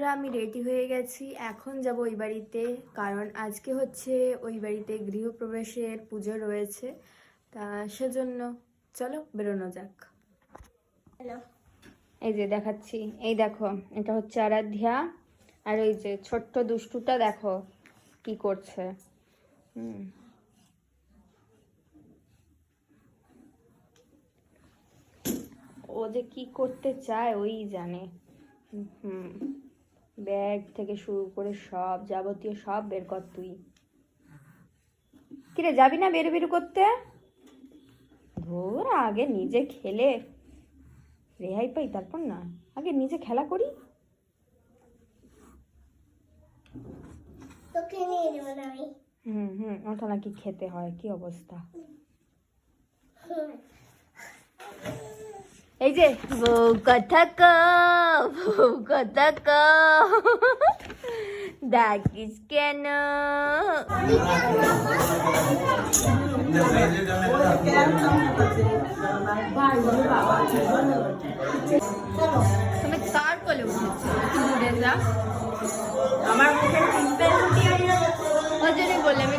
বন্ধুরা, আমি রেডি হয়ে গেছি। এখন যাব ওই বাড়িতে, কারণ আজকে হচ্ছে ওই বাড়িতে গৃহপ্রবেশের পুজো রয়েছে। তা সেজন্য চলো বেরোনো যাক। এই যে দেখাচ্ছি, এই দেখো, এটা হচ্ছে আরাধ্যা। আর ওই যে ছোট্ট দুষ্টুটা দেখো কি করছে। ও যে কি করতে চায় ওই জানে। ব্যাগ থেকে শুরু করে সব যাবতীয় সব বের কর তুই। কিরে, যাবি না বেরু বেরু করতে? ধর, আগে নিজে খেলে রেহাই পাই, তারপর না, আগে নিজে খেলা করি। তোকে নিয়ে দেবো না আমি। ওটা নাকি খেতে হয়, কি অবস্থা। এই যে বউ কথা কও, বউ কথা কও, ডাকিস কেন? তুমি কার কোলে উঠেছো? একটু দূরে যা। আমার মুখে পিম্পল ওই জন্যই বললাম